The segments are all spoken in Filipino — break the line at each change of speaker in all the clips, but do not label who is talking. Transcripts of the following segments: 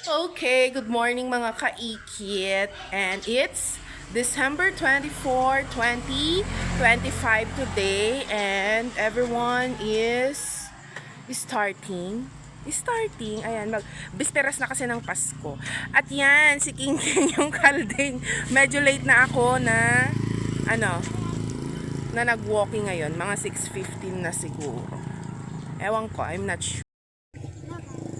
Okay, good morning mga kaikit. And it's December 24, 2025 today. And everyone is starting. Ayan, bisperas na kasi ng Pasko. At yan, si King King yung kalding. Medyo late na ako na, na nag-walking ngayon. Mga 6:15 na siguro. Ewan ko, I'm not sure.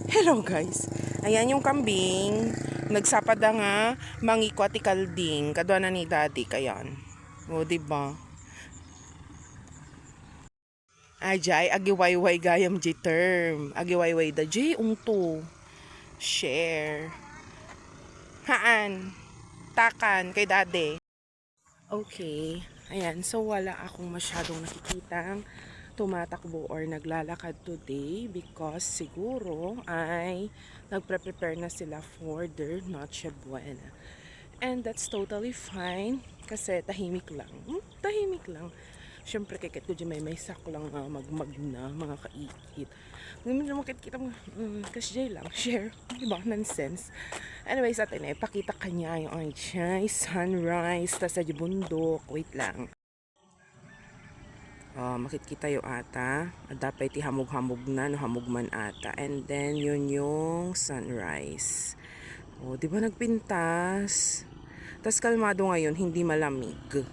Hello guys. Ayan yung kambing. Nagsapada nga mangikwati kalding. Kadwa na ni daddy kayan. O diba? Ajay, agiwayway gayam J term. Agiwayway da J ungto. Share. Haan. Takan kay daddy. Okay. Ayan, so wala akong masyadong nakikitang tumatakbo or naglalakad today because siguro ay nagpre-prepare na sila for their Noche Buena. And that's totally fine kasi tahimik lang. Tahimik lang. Siyempre kikit ko dyan may sako lang magmag na mga kaikit. Ngayon naman kita mo, kasi lang, share. Diba? Nonsense. Anyways, atin na ipakita kanya yung sunrise, tas sa bundok. Wait lang. Makikita yung ata. Dapat iti hamog-hamog na, no hamog man ata. And then, yun yung sunrise. Di ba nagpintas? Tas kalmado ngayon, hindi malamig.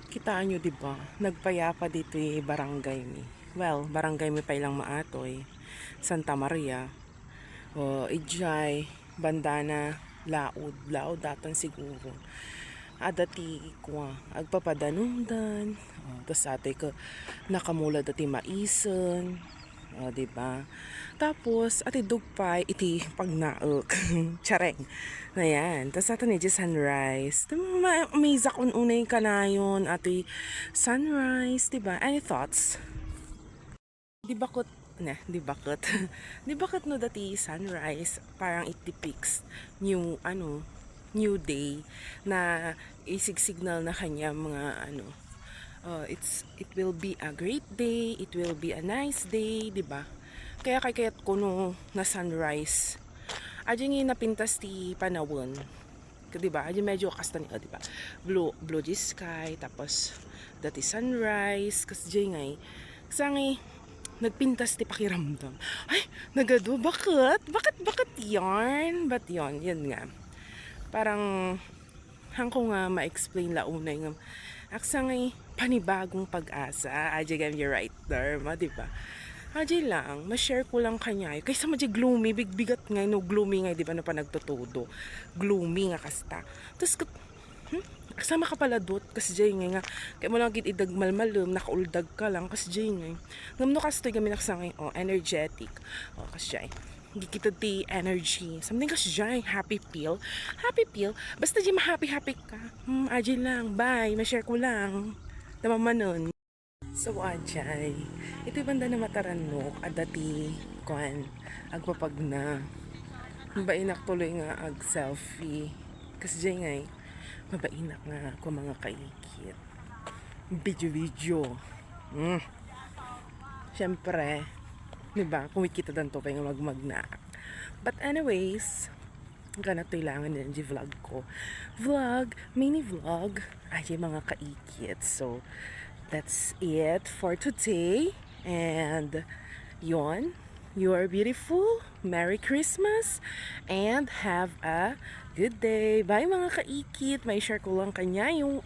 Kitaan nyo, di ba? Nagpayapa dito yung barangay mi. Well, barangay mi pa ilang maatoy. Santa Maria. Ijay, bandana, laod datan siguro. Adati ko agpapadanundan. Tas ate ko nakamula dati maison. Diba? Tapos ati dugpay iti pagnaok. Chareng. Na yan. Tas ato ni sunrise. Amaze ako unay kanayon ati sunrise, diba? Any thoughts? Di bakit di bakit no dati sunrise parang it depicts new new day na isig-signal na kanya mga it will be a great day, it will be a nice day, di ba? Kaya kayat ko no na sunrise adyan nga napintas ti panawon, di ba? Adyan medyo kasta ni di ba? Blue sky, tapos dati sunrise kasi dyan nga kasi nagpintas ti pakiramdam. Ay, nagado, bakit yarn? Ba't yon? Yan nga. Parang, hangko nga ma-explain launay nga. Aksa nga panibagong pag-asa. Ajay yung right term, diba? Ajay lang, ma-share ko lang kanya. Kaysa madya gloomy, bigbigat nga, no, gloomy nga, diba, na pa nagtutudo. Gloomy nga kasta. Tapos, kasama ka pala dot kasi jay nga kaya mo lang gid idagmalmalum nakauldag ka lang kasi jay nga ngamno kastoy kami naksangay energetic kasi jay hindi kita ti energy something kasi jay happy pill basta jay happy ka ajay lang bye ma-share ko lang namamanon so ajay ito banda na mataranok adati kuan agpapag na mabainak tuloy nga ag selfie kasi jay nga mabainak nga ako mga kaikit video syempre diba kumikita dan to pa yung magmagna but anyways ganito ilangan din yung mini vlog ay mga kaikit so that's it for today and yon you are beautiful. Merry Christmas and have a good day. Bye mga kaikit. May share ko lang kanya yung